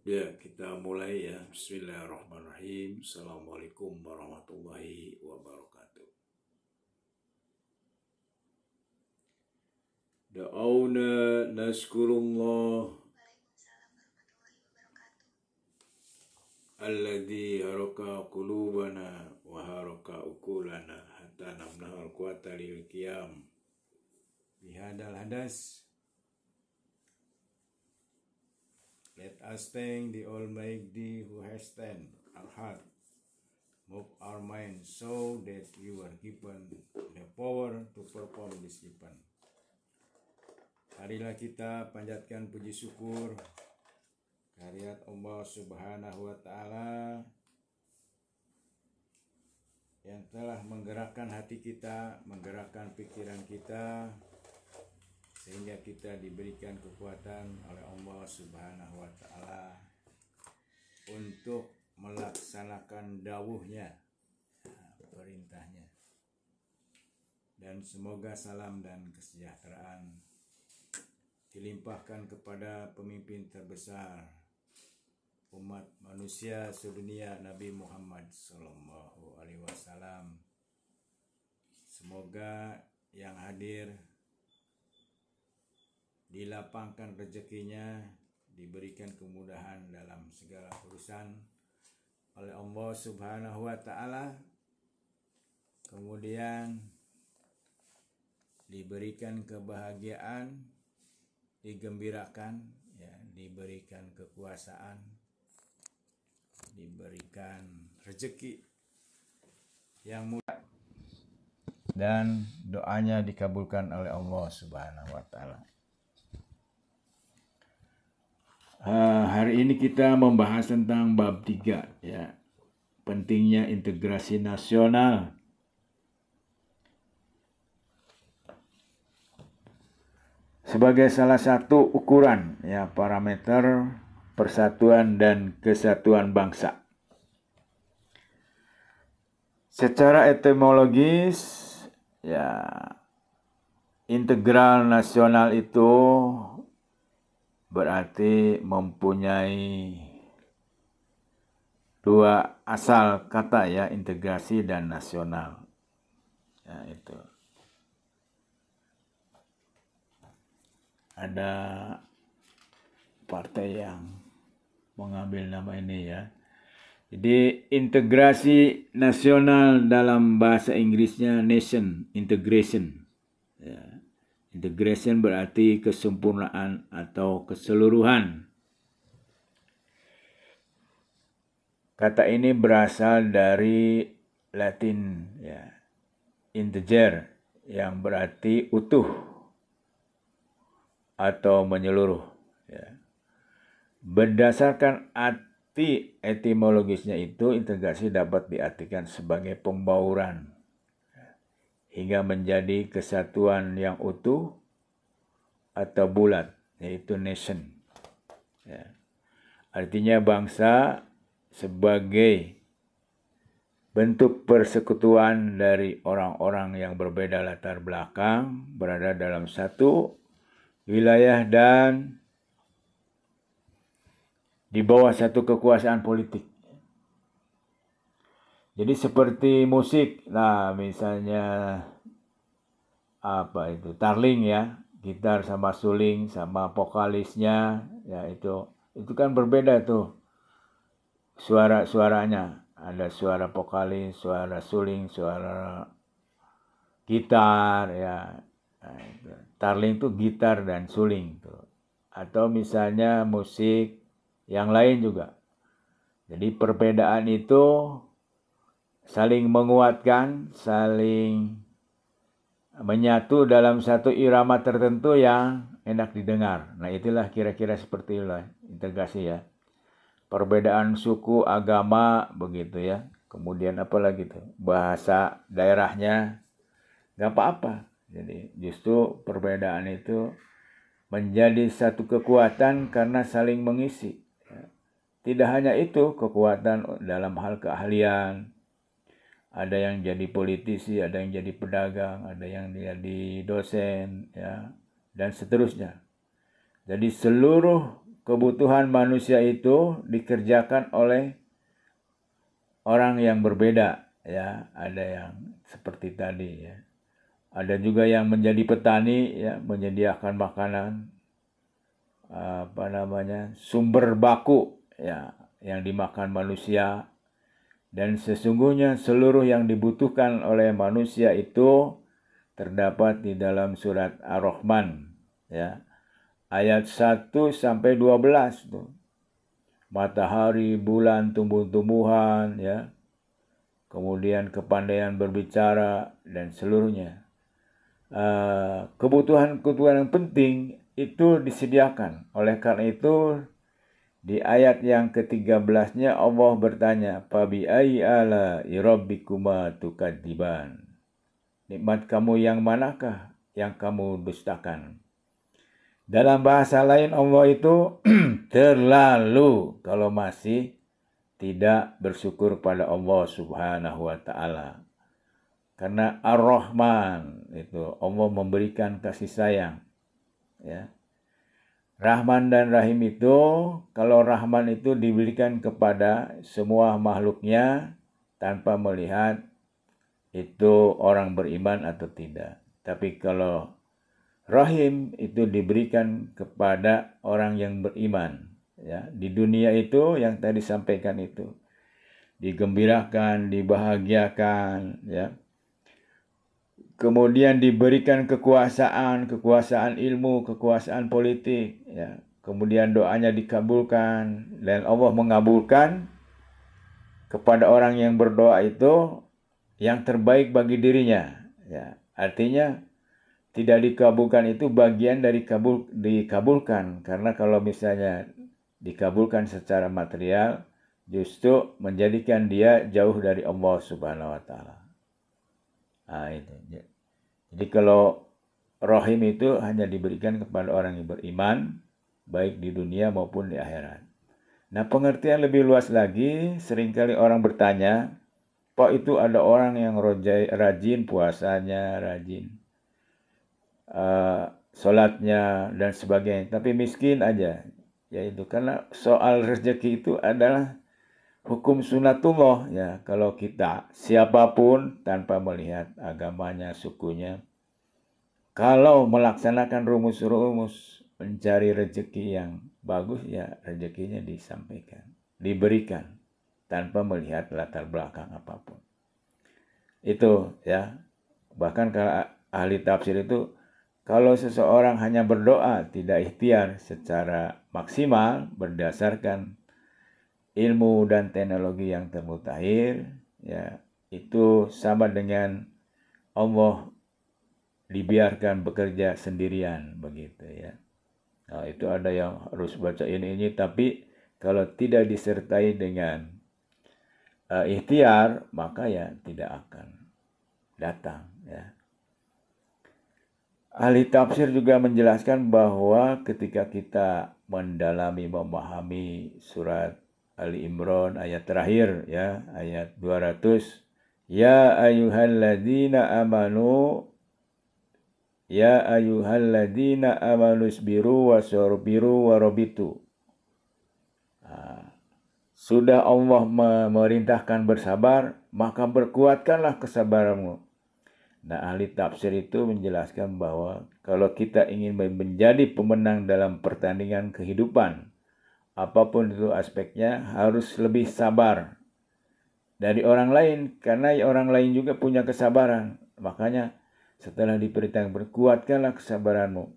Ya, kita mulai ya. Bismillahirrahmanirrahim. Assalamualaikum warahmatullahi wabarakatuh. Da'auna naskurullah alladzi haraka qulubana wa haraka ukulana hatta namnahal quwata lil qiyam bihadal hadas. Let us thank the Almighty who has stand our heart, move our mind so that we were given the power to perform this event. Marilah kita panjatkan puji syukur kehadirat Allah Subhanahu wa Ta'ala yang telah menggerakkan hati kita, menggerakkan pikiran kita, sehingga kita diberikan kekuatan oleh Allah Subhanahu wa Ta'ala untuk melaksanakan dawuhnya, perintahnya. Dan semoga salam dan kesejahteraan dilimpahkan kepada pemimpin terbesar umat manusia sedunia, Nabi Muhammad Sallallahu Alaihi Wasallam. Semoga yang hadir dilapangkan rezekinya, diberikan kemudahan dalam segala urusan oleh Allah Subhanahu wa Ta'ala, kemudian diberikan kebahagiaan, digembirakan, ya, diberikan kekuasaan, diberikan rezeki yang mudah, dan doanya dikabulkan oleh Allah Subhanahu wa Ta'ala. Hari ini kita membahas tentang bab 3, ya, pentingnya integrasi nasional. Sebagai salah satu ukuran, ya, parameter persatuan dan kesatuan bangsa. Secara etimologis, ya, integral nasional itu berarti mempunyai dua asal kata, ya, integrasi dan nasional. Ya, itu. Ada partai yang mengambil nama ini, ya. Jadi integrasi nasional dalam bahasa Inggrisnya nation, integration. Ya. Integration berarti kesempurnaan atau keseluruhan. Kata ini berasal dari Latin, ya, integer, yang berarti utuh atau menyeluruh. Ya. Berdasarkan arti etimologisnya itu, integrasi dapat diartikan sebagai pembauran hingga menjadi kesatuan yang utuh atau bulat, yaitu nation. Ya. Artinya bangsa sebagai bentuk persekutuan dari orang-orang yang berbeda latar belakang berada dalam satu wilayah dan di bawah satu kekuasaan politik. Jadi seperti musik, nah misalnya apa itu, tarling, ya, gitar sama suling sama vokalisnya, ya, itu kan berbeda tuh suaranya. Ada suara vokalis, suara suling, suara gitar, ya. Nah, itu. Tarling tuh gitar dan suling tuh. Atau misalnya musik yang lain juga. Jadi perbedaan itu saling menguatkan, saling menyatu dalam satu irama tertentu yang enak didengar. Nah, itulah kira-kira seperti itulah integrasi, ya. Perbedaan suku, agama, begitu, ya. Kemudian apa lagi tuh? Bahasa daerahnya, nggak apa-apa. Jadi justru perbedaan itu menjadi satu kekuatan karena saling mengisi. Tidak hanya itu, kekuatan dalam hal keahlian. Ada yang jadi politisi, ada yang jadi pedagang, ada yang jadi dosen, ya, dan seterusnya. Jadi seluruh kebutuhan manusia itu dikerjakan oleh orang yang berbeda, ya. Ada yang seperti tadi, ya. Ada juga yang menjadi petani, ya, menyediakan makanan, sumber baku, ya, yang dimakan manusia. Dan sesungguhnya seluruh yang dibutuhkan oleh manusia itu terdapat di dalam surat Ar-Rahman, ya. Ayat 1 sampai 12 tuh. Matahari, bulan, tumbuh-tumbuhan, ya. Kemudian kepandaian berbicara dan seluruhnya. Kebutuhan-kebutuhan yang penting itu disediakan. Oleh karena itu di ayat yang ke-13-nya Allah bertanya, "Fabi ayyi ala'i rabbikuma tukadziban?" Nikmat kamu yang manakah yang kamu dustakan? Dalam bahasa lain Allah itu terlalu kalau masih tidak bersyukur pada Allah Subhanahu wa taala. Karena Ar-Rahman itu Allah memberikan kasih sayang, ya. Rahman dan Rahim itu, kalau Rahman itu diberikan kepada semua makhluknya tanpa melihat itu orang beriman atau tidak. Tapi kalau Rahim itu diberikan kepada orang yang beriman, ya. Di dunia itu yang tadi sampaikan itu digembirakan, dibahagiakan, ya. Kemudian diberikan kekuasaan ilmu, kekuasaan politik, ya. Kemudian doanya dikabulkan dan Allah mengabulkan kepada orang yang berdoa itu yang terbaik bagi dirinya, ya. Artinya tidak dikabulkan itu bagian dari dikabulkan, karena kalau misalnya dikabulkan secara material justru menjadikan dia jauh dari Allah Subhanahu wa taala. Itu. Jadi kalau Rahim itu hanya diberikan kepada orang yang beriman, baik di dunia maupun di akhirat. Nah, pengertian lebih luas lagi, seringkali orang bertanya, Pak, itu ada orang yang rajin puasanya, rajin sholatnya dan sebagainya, tapi miskin aja. Yaitu karena soal rezeki itu adalah hukum sunatullah, ya. Kalau kita siapapun tanpa melihat agamanya, sukunya, kalau melaksanakan rumus-rumus mencari rezeki yang bagus, ya rezekinya disampaikan, diberikan tanpa melihat latar belakang apapun. Itu, ya. Bahkan kalau ahli tafsir itu, kalau seseorang hanya berdoa tidak ikhtiar secara maksimal berdasarkan ilmu dan teknologi yang termutakhir, ya, itu sama dengan Allah dibiarkan bekerja sendirian, begitu, ya. Nah, itu ada yang harus baca ini, tapi kalau tidak disertai dengan ikhtiar, maka ya tidak akan datang, ya. Ahli tafsir juga menjelaskan bahwa ketika kita mendalami, memahami surat Ali Imran ayat terakhir, ya, ayat 200, ya ayyuhalladzina amanu isbiru wasabiru warabitu. Sudah Allah memerintahkan bersabar, maka berkuatkanlah kesabaranmu. Nah, ahli tafsir itu menjelaskan bahwa kalau kita ingin menjadi pemenang dalam pertandingan kehidupan, apapun itu aspeknya, harus lebih sabar dari orang lain, karena orang lain juga punya kesabaran. Makanya setelah diperintahkan, berkuatkanlah kesabaranmu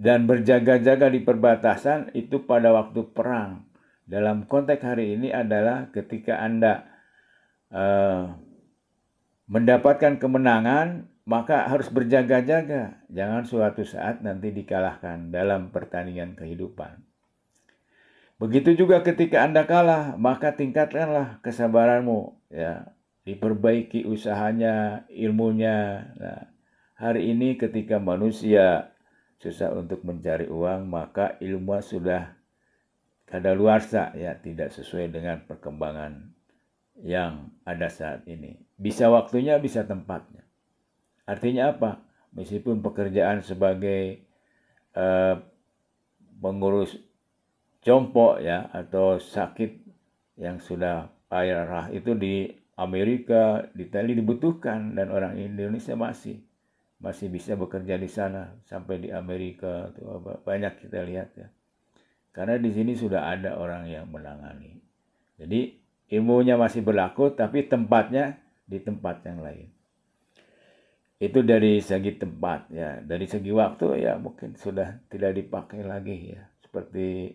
dan berjaga-jaga di perbatasan itu pada waktu perang. Dalam konteks hari ini adalah ketika Anda mendapatkan kemenangan, maka harus berjaga-jaga. Jangan suatu saat nanti dikalahkan dalam pertandingan kehidupan. Begitu juga ketika Anda kalah, maka tingkatkanlah kesabaranmu, ya. Diperbaiki usahanya, ilmunya. Nah, hari ini ketika manusia susah untuk mencari uang, maka ilmu sudah kadaluarsa, ya, tidak sesuai dengan perkembangan yang ada saat ini. Bisa waktunya, bisa tempatnya. Artinya apa? Meskipun pekerjaan sebagai pengurus jompo ya atau sakit yang sudah parah itu di Amerika, di Italia dibutuhkan, dan orang Indonesia masih bisa bekerja di sana sampai di Amerika tuh banyak kita lihat ya. Karena di sini sudah ada orang yang menangani. Jadi ilmunya masih berlaku tapi tempatnya di tempat yang lain. Itu dari segi tempat ya. Dari segi waktu ya mungkin sudah tidak dipakai lagi ya. Seperti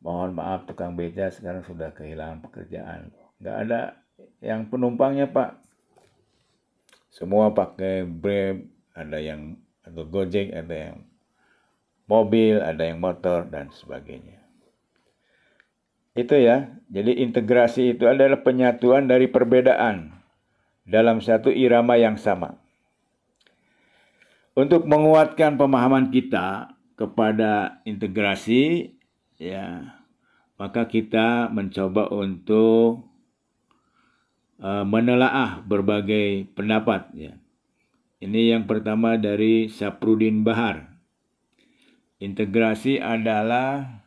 mohon maaf tukang beca sekarang sudah kehilangan pekerjaan. Nggak ada yang penumpangnya Pak. Semua pakai Grab, ada yang atau Gojek, ada yang mobil, ada yang motor dan sebagainya. Itu ya. Jadi integrasi itu adalah penyatuan dari perbedaan dalam satu irama yang sama. Untuk menguatkan pemahaman kita kepada integrasi, ya, maka kita mencoba untuk menelaah berbagai pendapat. Ya. Ini yang pertama dari Saprudin Bahar. Integrasi adalah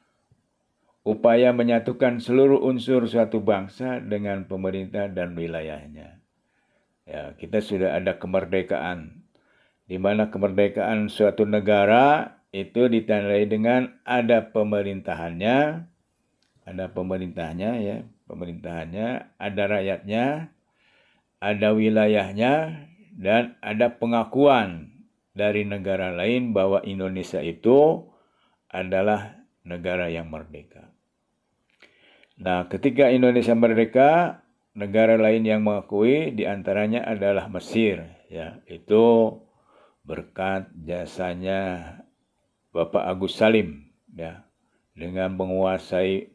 upaya menyatukan seluruh unsur suatu bangsa dengan pemerintah dan wilayahnya. Ya, kita sudah ada kemerdekaan, di mana kemerdekaan suatu negara itu ditandai dengan ada pemerintahannya, ya, ada rakyatnya, ada wilayahnya, dan ada pengakuan dari negara lain bahwa Indonesia itu adalah negara yang merdeka. Nah, ketika Indonesia merdeka, negara lain yang mengakui diantaranya adalah Mesir, ya, itu berkat jasanya Bapak Agus Salim, ya, dengan menguasai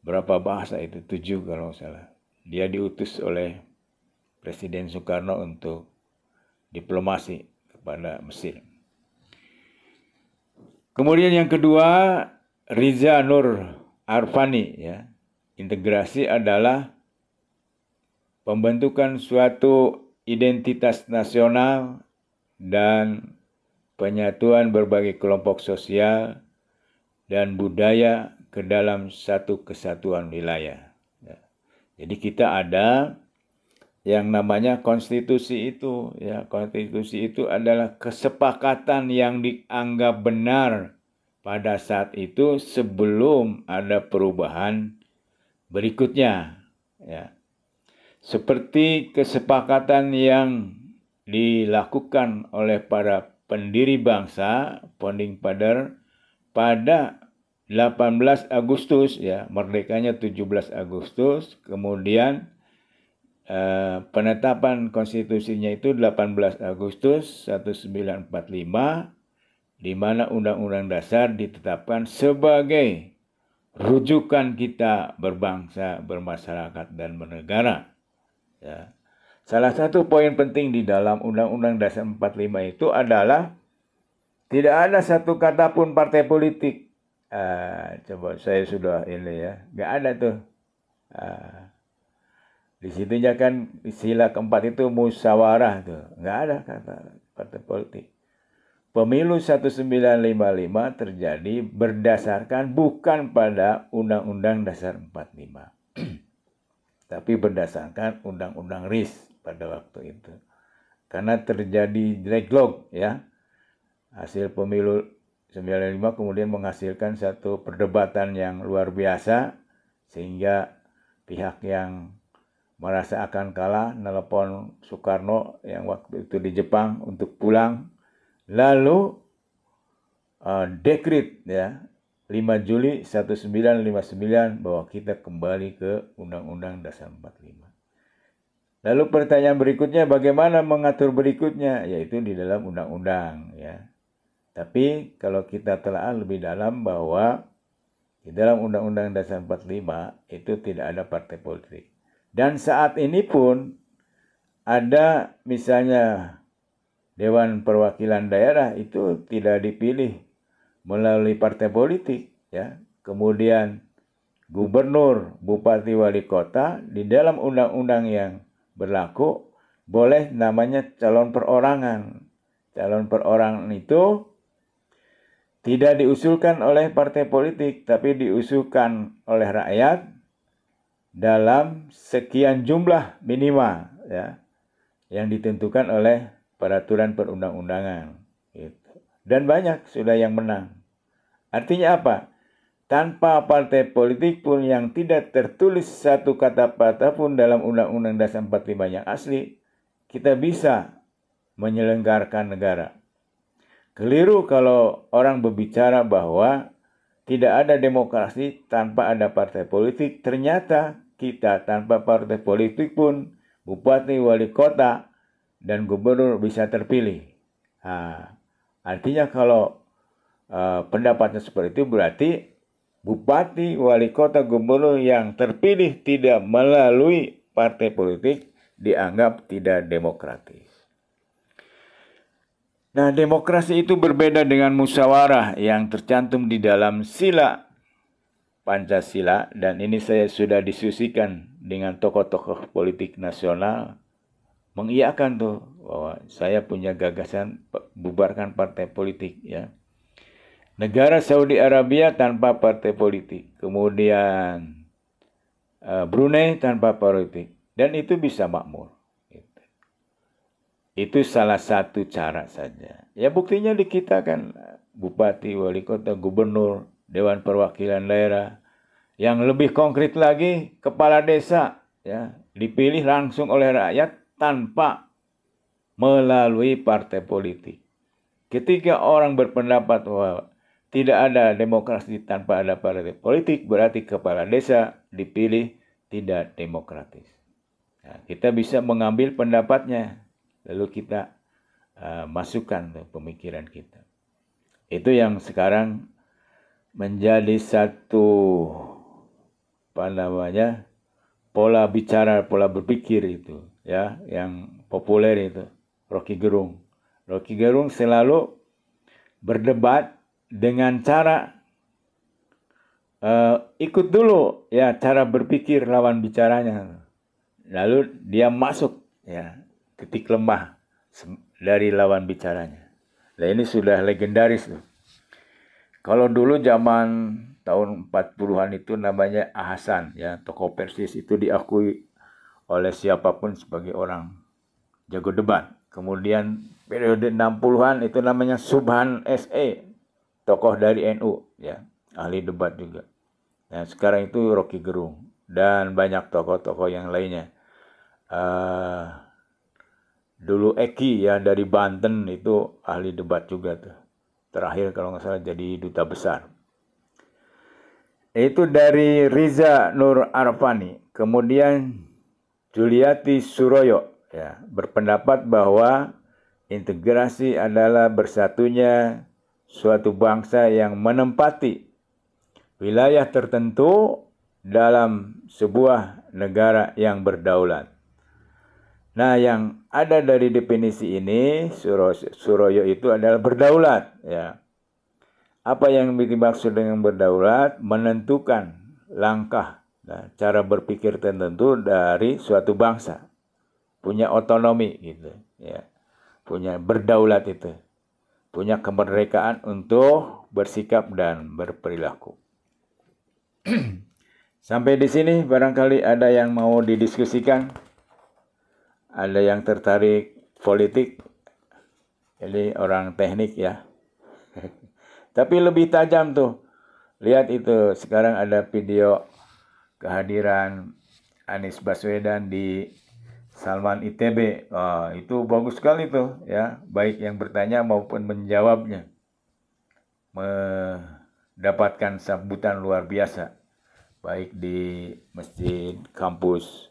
berapa bahasa itu, 7 kalau salah. Dia diutus oleh Presiden Soekarno untuk diplomasi kepada Mesir. Kemudian yang kedua, Riza Nur Arfani, ya. Integrasi adalah pembentukan suatu identitas nasional dan penyatuan berbagai kelompok sosial dan budaya ke dalam satu kesatuan wilayah. Ya. Jadi kita ada yang namanya konstitusi itu, ya. Konstitusi itu adalah kesepakatan yang dianggap benar pada saat itu sebelum ada perubahan berikutnya, ya. Seperti kesepakatan yang dilakukan oleh para pendiri bangsa, founding father, pada 18 Agustus, ya, merdekanya 17 Agustus, kemudian penetapan konstitusinya itu 18 Agustus 1945, di mana Undang-Undang Dasar ditetapkan sebagai rujukan kita berbangsa, bermasyarakat, dan bernegara. Ya. Salah satu poin penting di dalam Undang-Undang Dasar 45 itu adalah tidak ada satu kata pun partai politik. Coba saya sudah ini ya, nggak ada tuh. Di situnya kan sila keempat itu musyawarah tuh, nggak ada kata partai politik. Pemilu 1955 terjadi berdasarkan bukan pada Undang-Undang Dasar 45, tapi berdasarkan Undang-Undang RIS pada waktu itu. Karena terjadi deadlock, ya. Hasil pemilu 95 kemudian menghasilkan satu perdebatan yang luar biasa, sehingga pihak yang merasa akan kalah nelpon Soekarno yang waktu itu di Jepang untuk pulang. Lalu dekret, ya, 5 Juli 1959 bahwa kita kembali ke Undang-Undang Dasar 45. Lalu pertanyaan berikutnya, bagaimana mengatur berikutnya? Yaitu di dalam undang-undang, ya. Tapi kalau kita telah lebih dalam bahwa di dalam Undang-Undang Dasar 45 itu tidak ada partai politik. Dan saat ini pun ada misalnya Dewan Perwakilan Daerah itu tidak dipilih melalui partai politik, ya. Kemudian gubernur, bupati, wali kota di dalam undang-undang yang berlaku boleh namanya calon perorangan. Calon perorangan itu tidak diusulkan oleh partai politik, tapi diusulkan oleh rakyat dalam sekian jumlah minimal, ya, yang ditentukan oleh peraturan perundang-undangan. Gitu. Dan banyak sudah yang menang. Artinya apa? Tanpa partai politik pun yang tidak tertulis satu kata-kata pun dalam Undang-Undang Dasar 45 yang asli, kita bisa menyelenggarakan negara. Keliru kalau orang berbicara bahwa tidak ada demokrasi tanpa ada partai politik. Ternyata kita tanpa partai politik pun bupati, wali kota, dan gubernur bisa terpilih. Nah, artinya kalau pendapatnya seperti itu berarti bupati, wali kota, gubernur yang terpilih tidak melalui partai politik dianggap tidak demokratis. Nah, demokrasi itu berbeda dengan musyawarah yang tercantum di dalam sila Pancasila, dan ini saya sudah diskusikan dengan tokoh-tokoh politik nasional, mengiyakan tuh bahwa saya punya gagasan bubarkan partai politik, ya. Negara Saudi Arabia tanpa partai politik, kemudian Brunei tanpa politik, dan itu bisa makmur. Itu salah satu cara saja. Ya buktinya di kita kan bupati, wali kota, gubernur, dewan perwakilan daerah. Yang lebih konkret lagi kepala desa, ya, dipilih langsung oleh rakyat tanpa melalui partai politik. Ketika orang berpendapat bahwa tidak ada demokrasi tanpa ada partai politik, berarti kepala desa dipilih tidak demokratis. Nah, kita bisa mengambil pendapatnya, lalu kita masukkan ke pemikiran kita. Itu yang sekarang menjadi satu pola bicara, pola berpikir itu, ya, yang populer itu. Rocky Gerung selalu berdebat dengan cara ikut dulu, ya, cara berpikir lawan bicaranya, lalu dia masuk, ya, titik lemah dari lawan bicaranya. Nah, ini sudah legendaris loh. Kalau dulu zaman tahun 40-an itu namanya Hasan, ya, tokoh Persis, itu diakui oleh siapapun sebagai orang jago debat. Kemudian periode 60-an itu namanya Subhan SE, tokoh dari NU, ya, ahli debat juga. Nah, sekarang itu Rocky Gerung dan banyak tokoh-tokoh yang lainnya. Dulu Eki, ya, dari Banten, itu ahli debat juga tuh. Terakhir kalau nggak salah jadi duta besar. Itu dari Riza Nur Arfani. Kemudian Juliati Suroyo, ya, berpendapat bahwa integrasi adalah bersatunya suatu bangsa yang menempati wilayah tertentu dalam sebuah negara yang berdaulat. Nah, yang ada dari definisi ini, Suroyo itu adalah berdaulat, ya. Apa yang dimaksud dengan berdaulat? Menentukan langkah, nah, cara berpikir tertentu dari suatu bangsa, punya otonomi, gitu, ya, punya berdaulat itu, punya kemerdekaan untuk bersikap dan berperilaku. Sampai di sini barangkali ada yang mau didiskusikan, ada yang tertarik politik, jadi orang teknik, ya. Tapi lebih tajam tuh. Lihat itu, sekarang ada video kehadiran Anies Baswedan di Salman ITB. Oh, itu bagus sekali tuh, ya. Baik yang bertanya maupun menjawabnya. Mendapatkan sambutan luar biasa. Baik di masjid kampus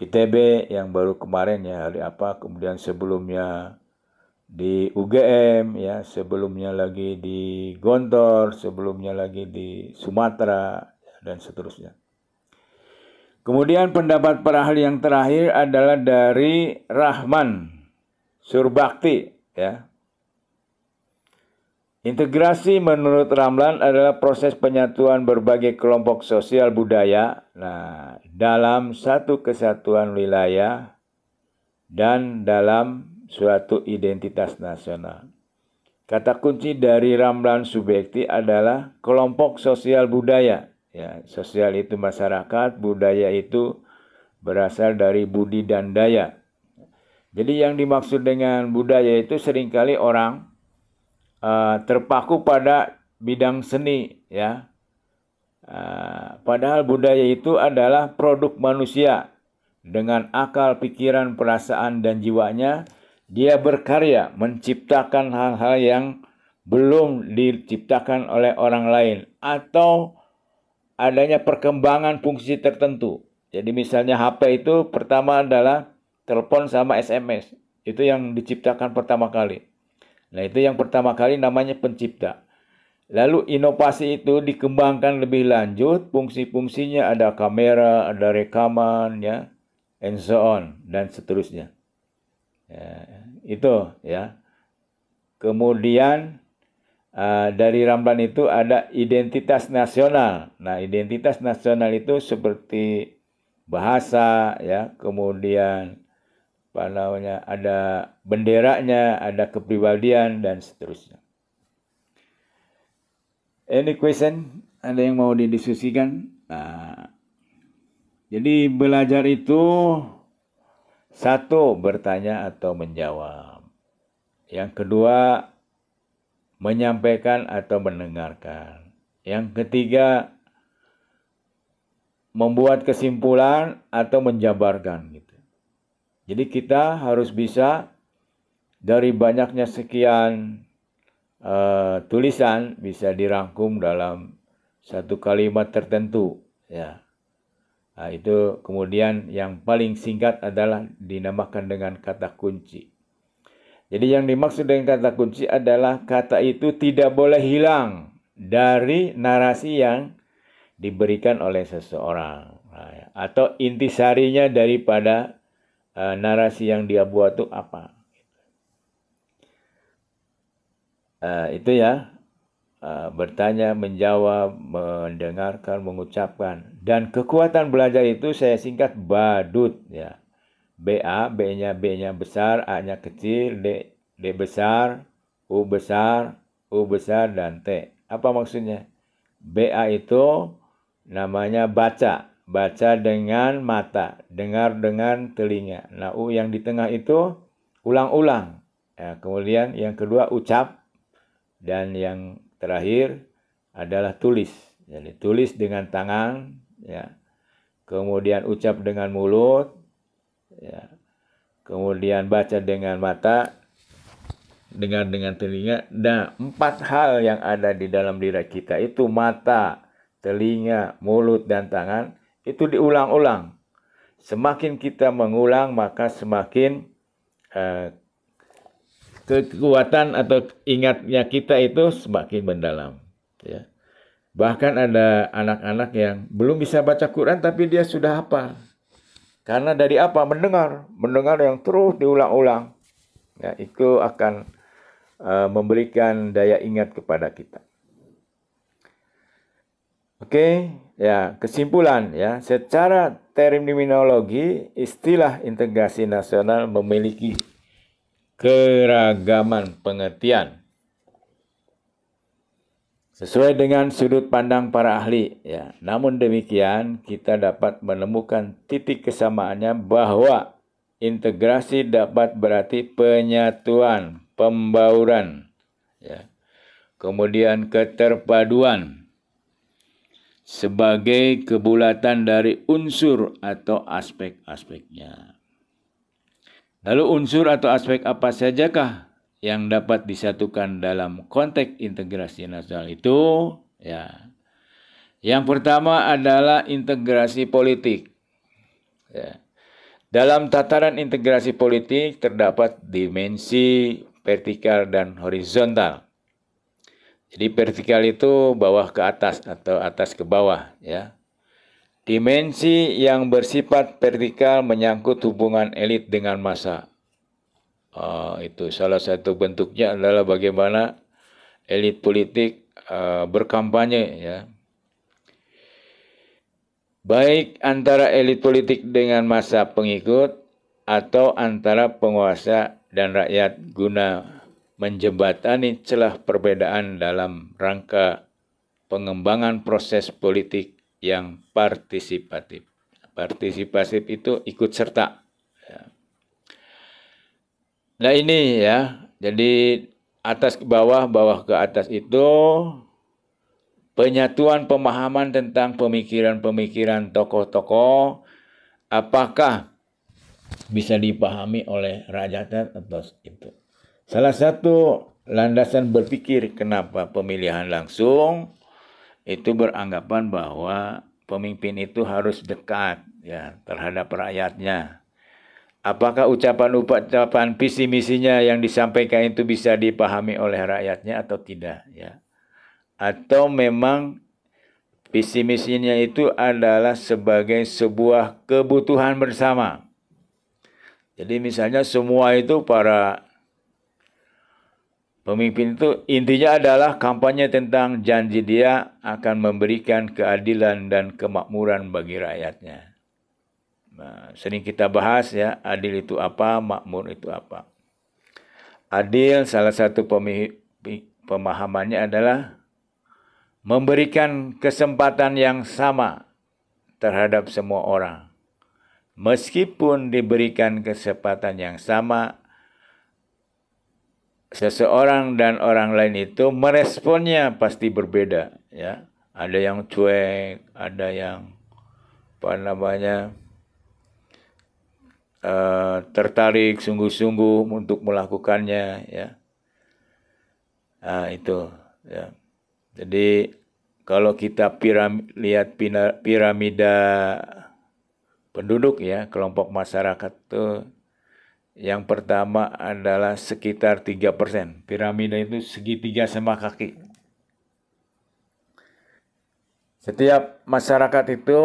ITB yang baru kemarin, ya, hari apa, kemudian sebelumnya di UGM, ya, sebelumnya lagi di Gontor, sebelumnya lagi di Sumatera, dan seterusnya. Kemudian pendapat para ahli yang terakhir adalah dari Rahman Surbakti, ya. Integrasi menurut Ramlan adalah proses penyatuan berbagai kelompok sosial budaya, nah, dalam satu kesatuan wilayah dan dalam suatu identitas nasional. Kata kunci dari Ramlan Subekti adalah kelompok sosial budaya. Ya, sosial itu masyarakat, budaya itu berasal dari budi dan daya. Jadi yang dimaksud dengan budaya itu seringkali orang terpaku pada bidang seni, ya. Padahal budaya itu adalah produk manusia. Dengan akal, pikiran, perasaan, dan jiwanya, dia berkarya menciptakan hal-hal yang belum diciptakan oleh orang lain atau adanya perkembangan fungsi tertentu. Jadi misalnya HP itu pertama adalah telepon sama SMS. Itu yang diciptakan pertama kali. Nah, itu yang pertama kali namanya pencipta. Lalu inovasi itu dikembangkan lebih lanjut, fungsi-fungsinya ada kamera, ada rekaman, ya, and so on, dan seterusnya. Ya, itu ya. Kemudian dari Ramlan itu ada identitas nasional. Nah, identitas nasional itu seperti bahasa, ya, kemudian apa namanya, ada benderanya, ada kepribadian, dan seterusnya. Any question? Ada yang mau didiskusikan? Nah, jadi belajar itu satu, bertanya atau menjawab. Yang kedua, menyampaikan atau mendengarkan. Yang ketiga, membuat kesimpulan atau menjabarkan gitu. Jadi kita harus bisa dari banyaknya sekian tulisan bisa dirangkum dalam satu kalimat tertentu, ya. Nah, itu kemudian yang paling singkat adalah dinamakan dengan kata kunci. Jadi yang dimaksud dengan kata kunci adalah kata itu tidak boleh hilang dari narasi yang diberikan oleh seseorang. Nah, atau intisarinya daripada narasi yang dia buat itu apa. Itu ya, bertanya, menjawab, mendengarkan, mengucapkan. Dan kekuatan belajar itu saya singkat BADUT, ya. BA, B-nya besar, A-nya kecil, D besar, U besar, dan T. Apa maksudnya? BA itu namanya baca. Baca dengan mata, dengar dengan telinga. Nah, U yang di tengah itu ulang-ulang. Ya, kemudian yang kedua ucap. Dan yang terakhir adalah tulis. Jadi tulis dengan tangan, ya. Kemudian ucap dengan mulut, ya. Kemudian baca dengan mata, dengar dengan telinga. Nah, 4 hal yang ada di dalam diri kita itu mata, telinga, mulut, dan tangan itu diulang-ulang. Semakin kita mengulang maka semakin kekuatan atau ingatnya kita itu semakin mendalam, ya. Bahkan ada anak-anak yang belum bisa baca Quran tapi dia sudah hafal. Karena dari apa? Mendengar yang terus diulang-ulang. Ya, itu akan memberikan daya ingat kepada kita. Oke, ya, kesimpulan, ya, secara terminologi istilah integrasi nasional memiliki keragaman pengertian sesuai dengan sudut pandang para ahli, ya. Namun demikian kita dapat menemukan titik kesamaannya bahwa integrasi dapat berarti penyatuan, pembauran, ya. Kemudian keterpaduan sebagai kebulatan dari unsur atau aspek-aspeknya. Lalu unsur atau aspek apa sajakah yang dapat disatukan dalam konteks integrasi nasional itu? Ya. Yang pertama adalah integrasi politik. Ya. Dalam tataran integrasi politik terdapat dimensi vertikal dan horizontal. Jadi vertikal itu bawah ke atas atau atas ke bawah, ya. Dimensi yang bersifat vertikal menyangkut hubungan elit dengan massa. Itu salah satu bentuknya adalah bagaimana elit politik berkampanye, ya. Baik antara elit politik dengan massa pengikut atau antara penguasa dan rakyat guna menjembatani celah perbedaan dalam rangka pengembangan proses politik yang partisipatif. Partisipatif itu ikut serta. Nah ini ya, jadi atas ke bawah, bawah ke atas itu penyatuan pemahaman tentang pemikiran-pemikiran tokoh-tokoh, apakah bisa dipahami oleh rakyat atau itu. Salah satu landasan berpikir kenapa pemilihan langsung itu beranggapan bahwa pemimpin itu harus dekat ya terhadap rakyatnya. Apakah ucapan-ucapan visi misinya yang disampaikan itu bisa dipahami oleh rakyatnya atau tidak ya? Atau memang visi misinya itu adalah sebagai sebuah kebutuhan bersama. Jadi misalnya semua itu para pemimpin itu intinya adalah kampanye tentang janji dia akan memberikan keadilan dan kemakmuran bagi rakyatnya. Nah, sering kita bahas ya, adil itu apa, makmur itu apa. Adil salah satu pemahamannya adalah memberikan kesempatan yang sama terhadap semua orang. Meskipun diberikan kesempatan yang sama, seseorang dan orang lain itu meresponnya pasti berbeda ya. Ada yang cuek, ada yang tertarik sungguh-sungguh untuk melakukannya ya. Nah, itu ya. Jadi kalau kita lihat piramida penduduk ya, kelompok masyarakat itu yang pertama adalah sekitar 3%. Piramida itu segitiga sama kaki. Setiap masyarakat itu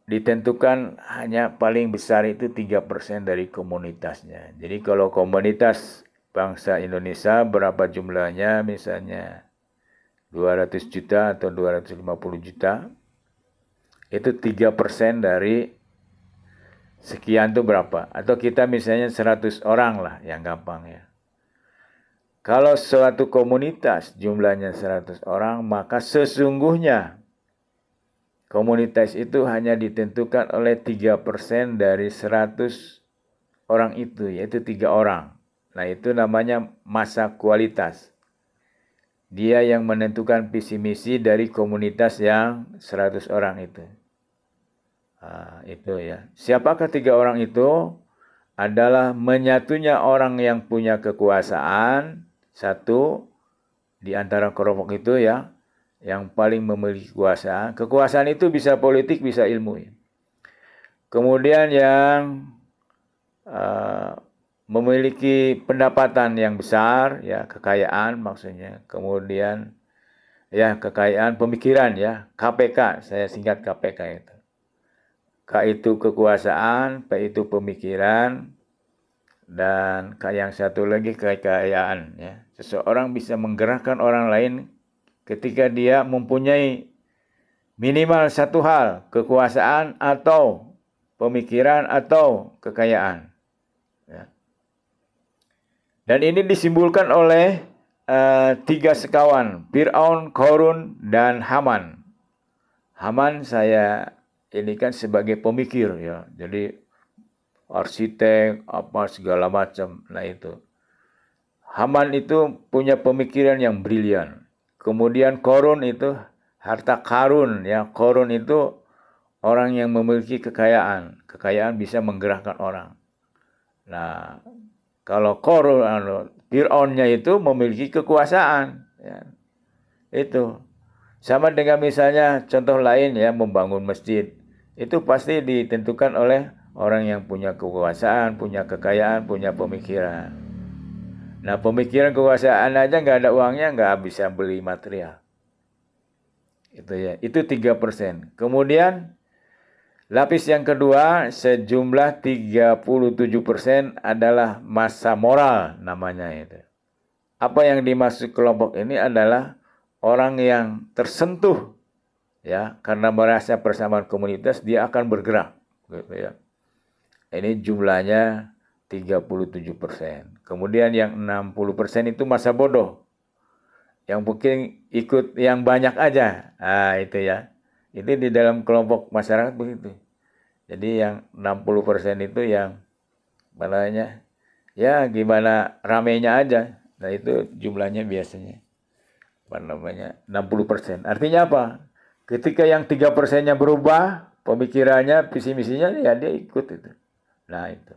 ditentukan hanya paling besar itu 3% dari komunitasnya. Jadi kalau komunitas bangsa Indonesia berapa jumlahnya, misalnya 200 juta atau 250 juta, itu 3% dari sekian itu berapa? Atau kita misalnya 100 orang lah yang gampang ya. Kalau suatu komunitas jumlahnya 100 orang, maka sesungguhnya komunitas itu hanya ditentukan oleh 3% dari 100 orang itu, yaitu 3 orang. Nah itu namanya massa kualitas. Dia yang menentukan visi misi dari komunitas yang 100 orang itu. Nah, itu ya. Siapakah 3 orang itu? Adalah menyatunya orang yang punya kekuasaan, satu di antara kelompok itu ya, yang paling memiliki kekuasaan. Kekuasaan itu bisa politik, bisa ilmu. Ya. Kemudian yang memiliki pendapatan yang besar, ya kekayaan maksudnya. Kemudian ya kekayaan pemikiran ya, KPK, saya singkat KPK itu. K itu kekuasaan, P itu pemikiran, dan K yang satu lagi kekayaan. Ya. Seseorang bisa menggerakkan orang lain ketika dia mempunyai minimal satu hal, kekuasaan atau pemikiran atau kekayaan. Ya. Dan ini disimbolkan oleh 3 sekawan, Fir'aun, Qarun, dan Haman. Haman saya ini kan sebagai pemikir ya, jadi arsitek apa segala macam. Nah itu Haman itu punya pemikiran yang brilian. Kemudian Qarun itu harta karun ya. Qarun itu orang yang memiliki kekayaan. Kekayaan bisa menggerakkan orang. Nah, kalau Qarun, Fir'aunnya itu memiliki kekuasaan. Ya. Itu. Sama dengan misalnya contoh lain ya, membangun masjid. Itu pasti ditentukan oleh orang yang punya kekuasaan, punya kekayaan, punya pemikiran. Nah pemikiran kekuasaan aja nggak ada uangnya, nggak bisa beli material. Itu ya, itu 3%. Kemudian lapis yang kedua sejumlah 37% adalah massa moral namanya itu. Apa yang dimaksud kelompok ini adalah orang yang tersentuh ya karena merasa persamaan komunitas, dia akan bergerak gitu ya. Ini jumlahnya 37%. Kemudian yang 60% itu masa bodoh. Yang mungkin ikut yang banyak aja. Nah, itu ya. Itu di dalam kelompok masyarakat begitu. Jadi yang 60% itu yang namanya ya gimana ramenya aja. Nah, itu jumlahnya biasanya 60%. Artinya apa? Ketika yang 3%-nya berubah, pemikirannya, visi misinya, ya dia ikut itu. Nah, itu.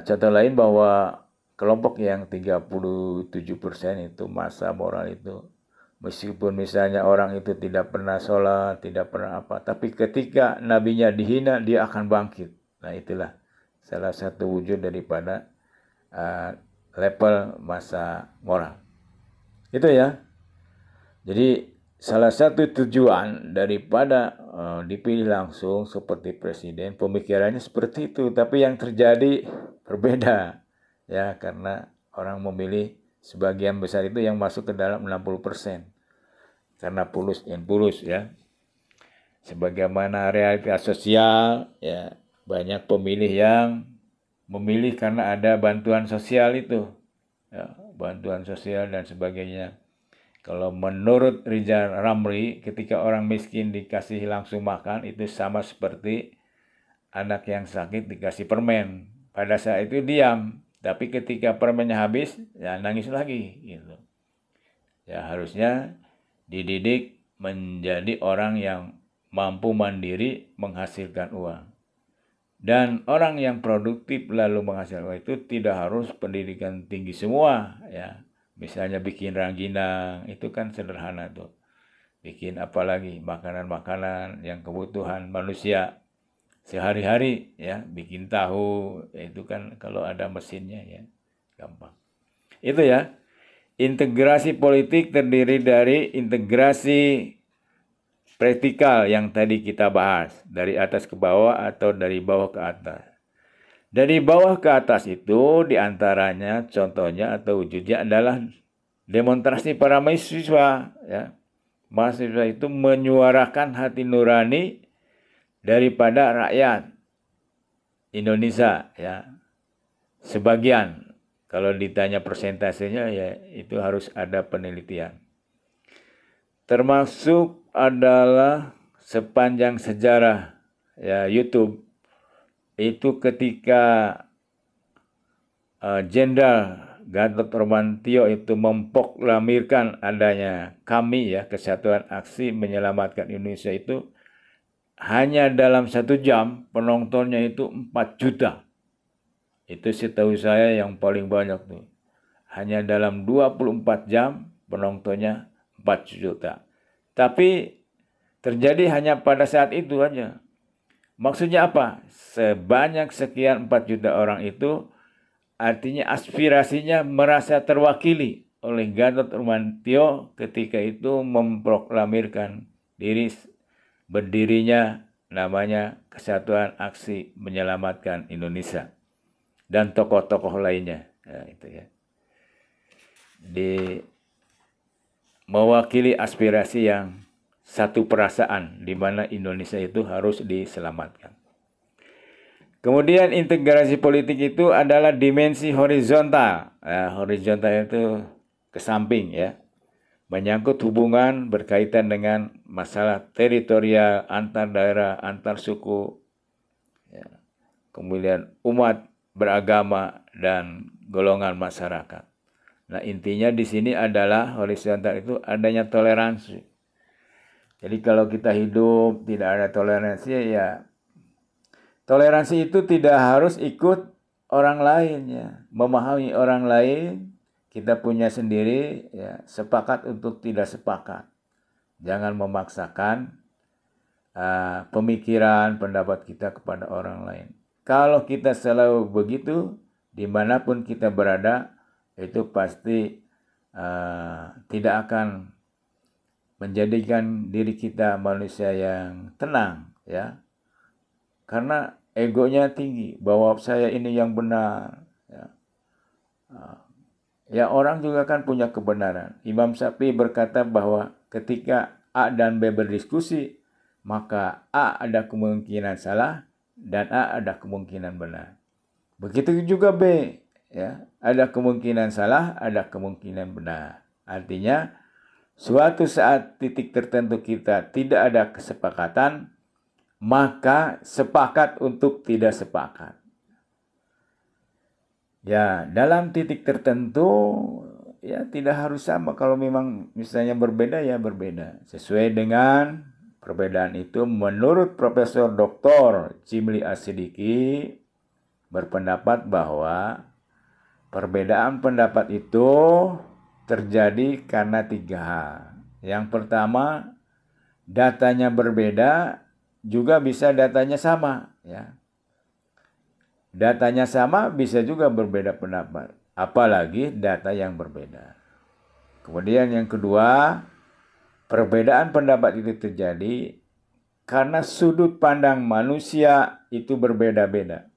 Contoh lain bahwa kelompok yang 37% itu masa moral itu, meskipun misalnya orang itu tidak pernah sholat, tidak pernah apa, tapi ketika nabinya dihina, dia akan bangkit. Nah, itulah salah satu wujud daripada level masa moral. Itu ya. Jadi salah satu tujuan daripada dipilih langsung seperti presiden, pemikirannya seperti itu, tapi yang terjadi berbeda ya, karena orang memilih sebagian besar itu yang masuk ke dalam 60%. Karena pulus pulus ya. Sebagaimana realitas sosial ya, banyak pemilih yang memilih karena ada bantuan sosial itu. Ya, bantuan sosial dan sebagainya. Kalau menurut Rizal Ramli, ketika orang miskin dikasih langsung makan, itu sama seperti anak yang sakit dikasih permen. Pada saat itu diam, tapi ketika permennya habis, ya nangis lagi. Gitu. Ya harusnya dididik menjadi orang yang mampu mandiri menghasilkan uang. Dan orang yang produktif lalu menghasilkan uang itu tidak harus pendidikan tinggi semua, ya. Misalnya bikin ranginang, itu kan sederhana tuh. Bikin apalagi makanan-makanan yang kebutuhan manusia sehari-hari ya, bikin tahu, itu kan kalau ada mesinnya ya, gampang. Itu ya. Integrasi politik terdiri dari integrasi praktikal yang tadi kita bahas, dari atas ke bawah atau dari bawah ke atas. Dari bawah ke atas itu diantaranya contohnya atau wujudnya adalah demonstrasi para mahasiswa. Ya. Mahasiswa itu menyuarakan hati nurani daripada rakyat Indonesia. Ya. Sebagian, kalau ditanya persentasenya ya itu harus ada penelitian. Termasuk adalah sepanjang sejarah ya YouTube. Itu ketika Jenderal Gatot Nurmantio itu memproklamirkan adanya kami ya, Kesatuan Aksi Menyelamatkan Indonesia, itu hanya dalam 1 jam penontonnya itu 4 juta. Itu setahu saya yang paling banyak tuh. Hanya dalam 24 jam penontonnya 4 juta. Tapi terjadi hanya pada saat itu aja. Maksudnya apa? Sebanyak sekian 4 juta orang itu artinya aspirasinya merasa terwakili oleh Gatot Nurmantio ketika itu memproklamirkan berdirinya namanya Kesatuan Aksi Menyelamatkan Indonesia dan tokoh-tokoh lainnya. Ya, itu ya. Mewakili aspirasi yang satu perasaan di mana Indonesia itu harus diselamatkan. Kemudian integrasi politik itu adalah dimensi horizontal. Horizontal itu ke samping ya. Menyangkut hubungan berkaitan dengan masalah teritorial, antar daerah, antar suku, ya. Kemudian umat beragama dan golongan masyarakat. Nah, intinya di sini adalah horizontal itu adanya toleransi. Jadi kalau kita hidup tidak ada toleransi ya, toleransi itu tidak harus ikut orang lain ya, memahami orang lain, kita punya sendiri ya, sepakat untuk tidak sepakat. Jangan memaksakan pemikiran, pendapat kita kepada orang lain. Kalau kita selalu begitu, dimanapun kita berada, itu pasti tidak akan menjadikan diri kita manusia yang tenang ya, karena egonya tinggi bahwa saya ini yang benar ya. Ya orang juga kan punya kebenaran. Imam Syafi'i berkata bahwa ketika A dan B berdiskusi, maka A ada kemungkinan salah dan A ada kemungkinan benar. Begitu juga B, ya. Ada kemungkinan salah, ada kemungkinan benar. Artinya suatu saat titik tertentu kita tidak ada kesepakatan, maka sepakat untuk tidak sepakat. Ya, dalam titik tertentu ya tidak harus sama. Kalau memang misalnya berbeda ya berbeda. Sesuai dengan perbedaan itu menurut Profesor Dr. Jimli Asidiki berpendapat bahwa perbedaan pendapat itu terjadi karena 3 hal. Yang pertama, datanya berbeda, juga bisa datanya sama, ya. Datanya sama bisa juga berbeda pendapat, apalagi data yang berbeda. Kemudian yang kedua, perbedaan pendapat itu terjadi karena sudut pandang manusia itu berbeda-beda.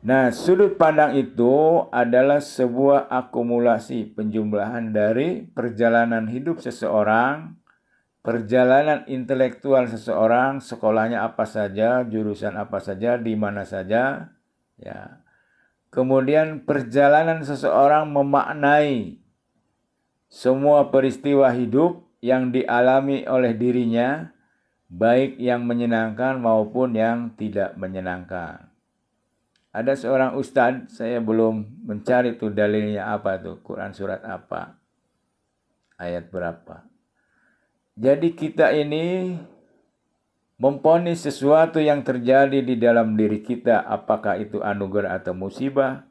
Nah, sudut pandang itu adalah sebuah akumulasi penjumlahan dari perjalanan hidup seseorang, perjalanan intelektual seseorang, sekolahnya apa saja, jurusan apa saja, di mana saja, ya. Kemudian perjalanan seseorang memaknai semua peristiwa hidup yang dialami oleh dirinya, baik yang menyenangkan maupun yang tidak menyenangkan. Ada seorang ustadz, saya belum mencari tuh dalilnya apa tuh, Quran surat apa, ayat berapa. Jadi kita ini memponis sesuatu yang terjadi di dalam diri kita, apakah itu anugerah atau musibah,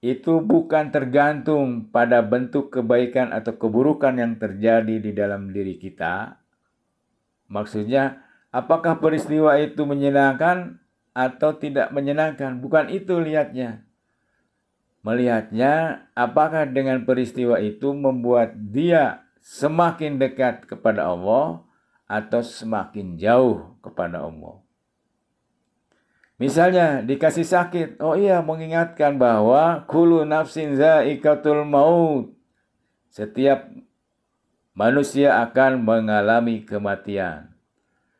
itu bukan tergantung pada bentuk kebaikan atau keburukan yang terjadi di dalam diri kita. Maksudnya, apakah peristiwa itu menyenangkan atau tidak menyenangkan? Bukan itu lihatnya. Melihatnya, apakah dengan peristiwa itu membuat dia semakin dekat kepada Allah atau semakin jauh kepada Allah. Misalnya dikasih sakit, oh iya, mengingatkan bahwa kullu nafsin za'iqatul maut. Setiap manusia akan mengalami kematian.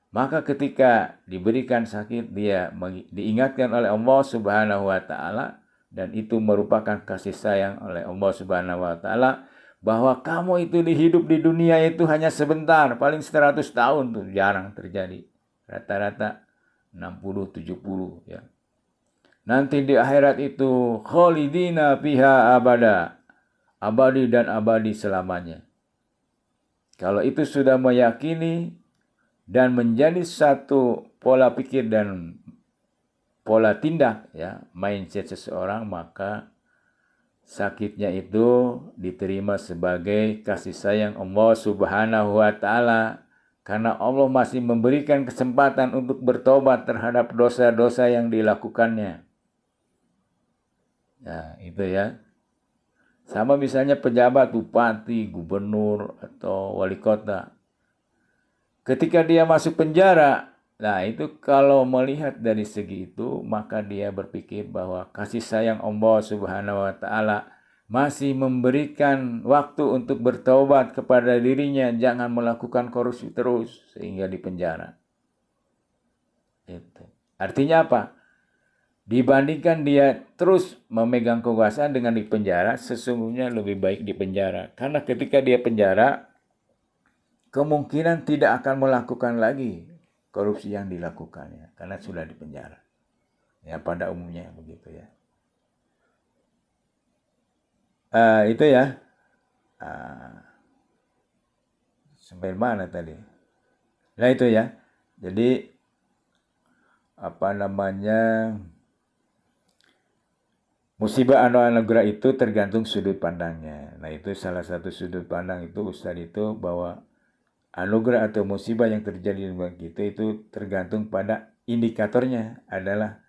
Maka ketika diberikan sakit, dia diingatkan oleh Allah Subhanahu wa taala, dan itu merupakan kasih sayang oleh Allah Subhanahu wa taala, bahwa kamu itu hidup di dunia itu hanya sebentar, paling 100 tahun tuh, jarang terjadi. Rata-rata 60-70 ya. Nanti di akhirat itu khalidina fiha abada, abadi dan abadi selamanya. Kalau itu sudah meyakini dan menjadi satu pola pikir dan pola tindak, ya, mindset seseorang, maka sakitnya itu diterima sebagai kasih sayang Allah Subhanahu wa taala, karena Allah masih memberikan kesempatan untuk bertobat terhadap dosa-dosa yang dilakukannya. Nah, itu ya. Sama misalnya pejabat, bupati, gubernur, atau wali kota. Ketika dia masuk penjara, nah itu kalau melihat dari segi itu, maka dia berpikir bahwa kasih sayang Allah Subhanahu wa taala masih memberikan waktu untuk bertobat kepada dirinya, jangan melakukan korupsi terus sehingga di penjara. Itu. Artinya apa? Dibandingkan dia terus memegang kekuasaan dengan di penjara, sesungguhnya lebih baik di penjara. Karena ketika dia penjara, kemungkinan tidak akan melakukan lagi korupsi yang dilakukannya karena sudah di penjara. Ya, pada umumnya begitu ya. Itu ya. Sampai mana tadi? Nah itu ya. Jadi apa namanya, musibah atau anugerah itu tergantung sudut pandangnya. Nah itu salah satu sudut pandang itu Ustadz itu, bahwa anugerah atau musibah yang terjadi di bumi kita itu tergantung pada indikatornya, adalah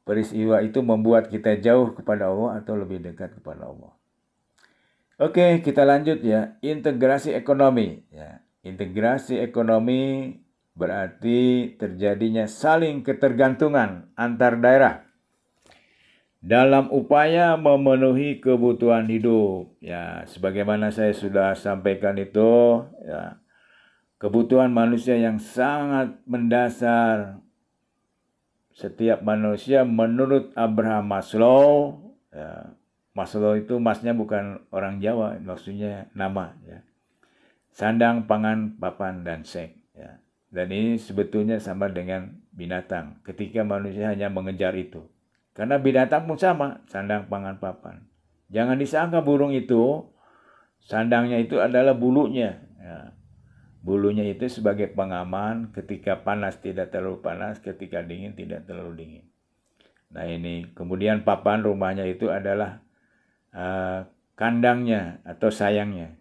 peristiwa itu membuat kita jauh kepada Allah atau lebih dekat kepada Allah. Oke, kita lanjut ya. Integrasi ekonomi. Ya, integrasi ekonomi berarti terjadinya saling ketergantungan antar daerah dalam upaya memenuhi kebutuhan hidup. Ya, sebagaimana saya sudah sampaikan itu, ya, kebutuhan manusia yang sangat mendasar setiap manusia menurut Abraham Maslow, ya, Maslow itu masnya bukan orang Jawa, maksudnya nama, ya. Sandang, pangan, papan, dan seks. Ya. Dan ini sebetulnya sama dengan binatang. Ketika manusia hanya mengejar itu. Karena binatang pun sama, sandang, pangan, papan. Jangan disangka burung itu, sandangnya itu adalah bulunya. Ya. Bulunya itu sebagai pengaman, ketika panas tidak terlalu panas, ketika dingin tidak terlalu dingin. Nah ini, kemudian papan rumahnya itu adalah kandangnya atau sayangnya.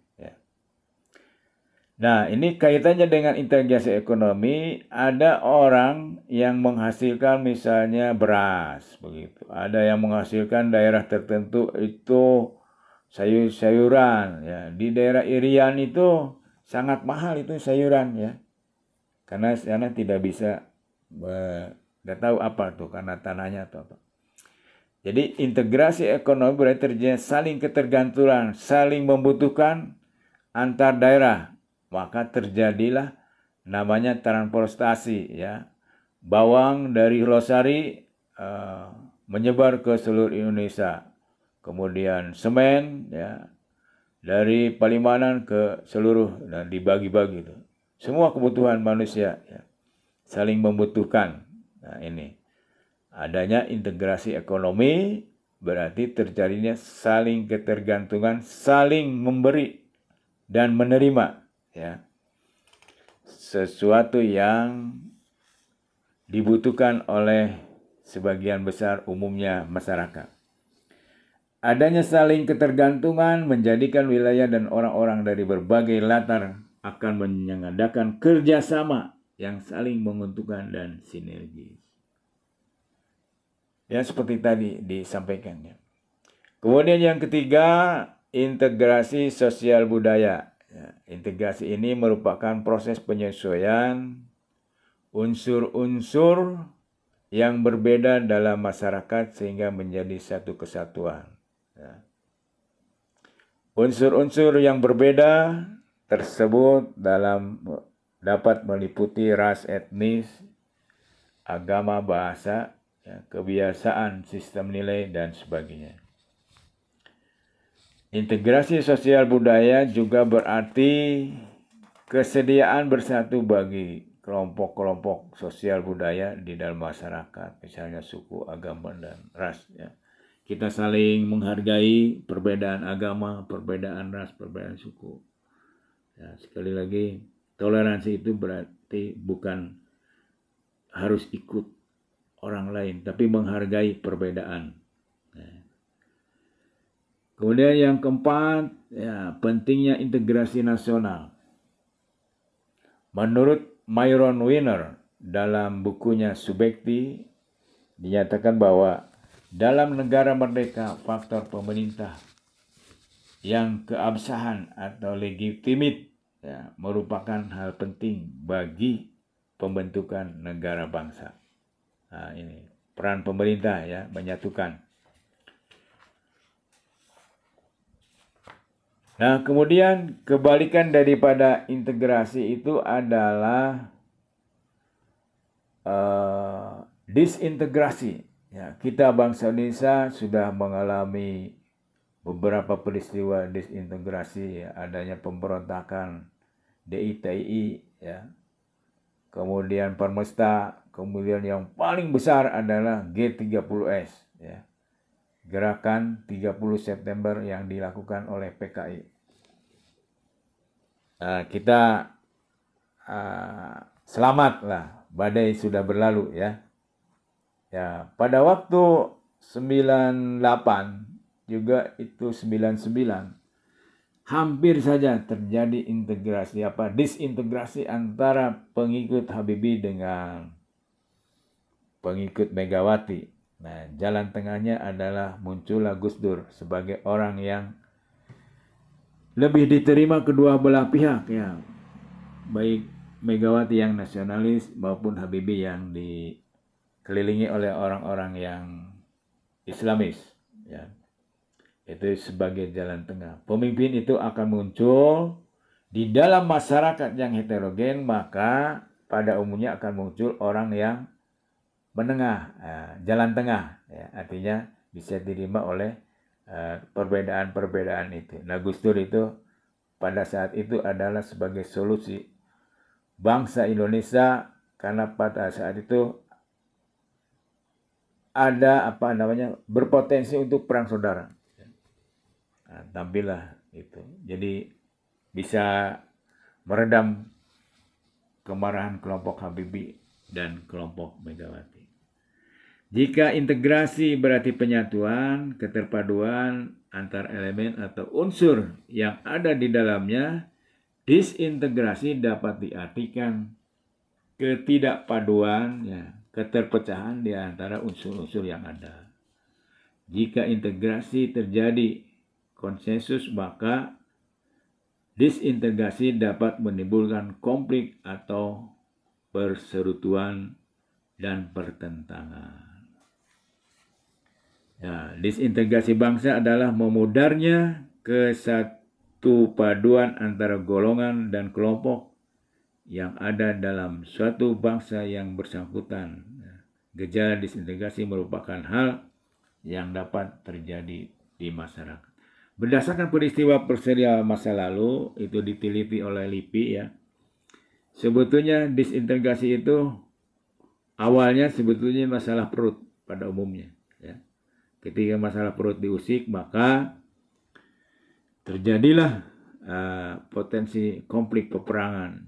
Nah, ini kaitannya dengan integrasi ekonomi. Ada orang yang menghasilkan misalnya beras, begitu. Ada yang menghasilkan daerah tertentu itu sayur-sayuran, ya. Di daerah Irian itu sangat mahal itu sayuran, ya. Karena sana tidak bisa, nggak tahu apa tuh, karena tanahnya atau apa. Jadi integrasi ekonomi berarti terjadi saling ketergantungan, saling membutuhkan antar daerah. Maka terjadilah namanya transportasi, ya. Bawang dari Losari menyebar ke seluruh Indonesia. Kemudian semen, ya, dari Palimanan ke seluruh dan dibagi-bagi itu. Semua kebutuhan manusia, ya, saling membutuhkan. Nah, ini adanya integrasi ekonomi berarti terjadinya saling ketergantungan, saling memberi dan menerima, ya, sesuatu yang dibutuhkan oleh sebagian besar umumnya masyarakat. Adanya saling ketergantungan menjadikan wilayah dan orang-orang dari berbagai latar akan mengadakan kerjasama yang saling menguntungkan dan sinergis. Ya, seperti tadi disampaikan, ya. Kemudian yang ketiga, integrasi sosial budaya. Ya, integrasi ini merupakan proses penyesuaian unsur-unsur yang berbeda dalam masyarakat sehingga menjadi satu kesatuan. Ya. Unsur-unsur yang berbeda tersebut dapat meliputi ras, etnis, agama, bahasa, ya, kebiasaan, sistem nilai, dan sebagainya. Integrasi sosial budaya juga berarti kesediaan bersatu bagi kelompok-kelompok sosial budaya di dalam masyarakat, misalnya suku, agama, dan ras, ya. Kita saling menghargai perbedaan agama, perbedaan ras, perbedaan suku. Ya, sekali lagi, toleransi itu berarti bukan harus ikut orang lain, tapi menghargai perbedaan. Kemudian yang keempat, ya, pentingnya integrasi nasional. Menurut Myron Winner dalam bukunya Subjekti, dinyatakan bahwa dalam negara merdeka faktor pemerintah yang keabsahan atau legitimit, ya, merupakan hal penting bagi pembentukan negara bangsa. Nah, ini peran pemerintah, ya, menyatukan. Nah, kemudian kebalikan daripada integrasi itu adalah disintegrasi. Ya, kita bangsa Indonesia sudah mengalami beberapa peristiwa disintegrasi, ya, adanya pemberontakan DITI, ya. Kemudian Permesta, kemudian yang paling besar adalah G30S, ya. Gerakan 30 September yang dilakukan oleh PKI. Kita selamatlah, badai sudah berlalu, ya. Ya, pada waktu 98 juga itu 99 hampir saja terjadi disintegrasi antara pengikut Habibie dengan pengikut Megawati. Nah, jalan tengahnya adalah muncullah Gus Dur sebagai orang yang lebih diterima kedua belah pihak, ya, baik Megawati yang nasionalis maupun Habibie yang dikelilingi oleh orang-orang yang Islamis, ya. Itu sebagai jalan tengah. Pemimpin itu akan muncul di dalam masyarakat yang heterogen, maka pada umumnya akan muncul orang yang menengah, jalan tengah, ya, artinya bisa diterima oleh perbedaan-perbedaan itu. Nah, Gus Dur itu pada saat itu adalah sebagai solusi bangsa Indonesia, karena pada saat itu ada berpotensi untuk perang saudara. Nah, tampillah itu. Jadi bisa meredam kemarahan kelompok Habibie dan kelompok Megawati. Jika integrasi berarti penyatuan, keterpaduan antar elemen atau unsur yang ada di dalamnya, disintegrasi dapat diartikan ketidakpaduan, ya, keterpecahan di antara unsur-unsur yang ada. Jika integrasi terjadi konsensus, maka disintegrasi dapat menimbulkan konflik atau perserutuan dan pertentangan. Ya, disintegrasi bangsa adalah memudarnya kesatu paduan antara golongan dan kelompok yang ada dalam suatu bangsa yang bersangkutan. Gejala disintegrasi merupakan hal yang dapat terjadi di masyarakat. Berdasarkan peristiwa serial masa lalu, itu diteliti oleh LIPI, ya. Sebetulnya disintegrasi itu awalnya sebetulnya masalah perut pada umumnya, ya. Ketika masalah perut diusik, maka terjadilah potensi konflik peperangan.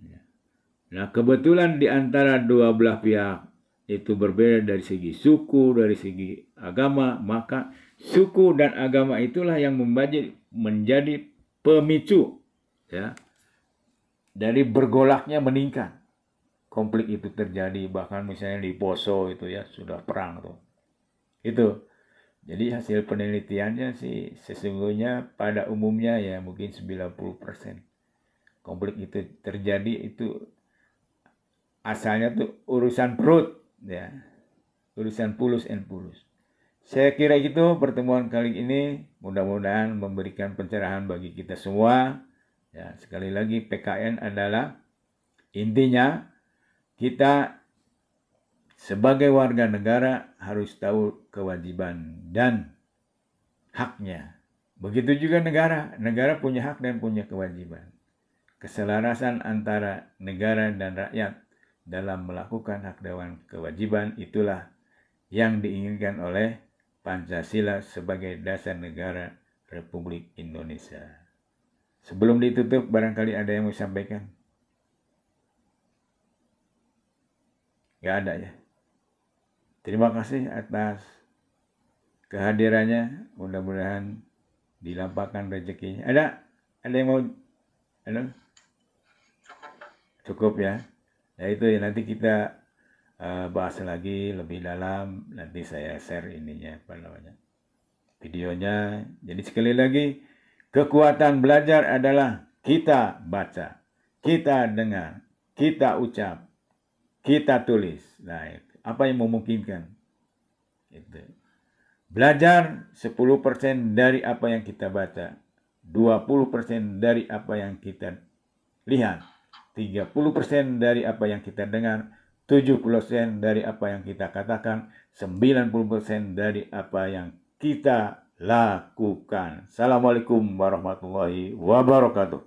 Nah, kebetulan di antara dua belah pihak itu berbeda dari segi suku, dari segi agama, maka suku dan agama itulah yang menjadi pemicu, ya, dari bergolaknya meningkat konflik itu terjadi. Bahkan misalnya di Poso itu, ya, sudah perang tuh. Itu. Jadi hasil penelitiannya sih sesungguhnya pada umumnya ya mungkin 90% konflik itu terjadi itu asalnya tuh urusan perut, ya, urusan pulus and pulus. Saya kira itu pertemuan kali ini mudah-mudahan memberikan pencerahan bagi kita semua. Ya, sekali lagi PKN adalah intinya kita sebagai warga negara harus tahu kewajiban dan haknya. Begitu juga negara. Negara punya hak dan punya kewajiban. Keselarasan antara negara dan rakyat dalam melakukan hak dan kewajiban itulah yang diinginkan oleh Pancasila sebagai dasar negara Republik Indonesia. Sebelum ditutup, barangkali ada yang mau sampaikan? Gak ada, ya. Terima kasih atas kehadirannya. Mudah-mudahan dilampahkan rezekinya. Ada yang mau? Halo? Cukup, ya. Ya itu ya, nanti kita bahas lagi lebih dalam. Nanti saya share ininya, videonya. Jadi sekali lagi, kekuatan belajar adalah kita baca, kita dengar, kita ucap, kita tulis. Nah, apa yang memungkinkan? Itu. Belajar 10% dari apa yang kita baca, 20% dari apa yang kita lihat, 30% dari apa yang kita dengar, 70% dari apa yang kita katakan, 90% dari apa yang kita lakukan. Assalamualaikum warahmatullahi wabarakatuh.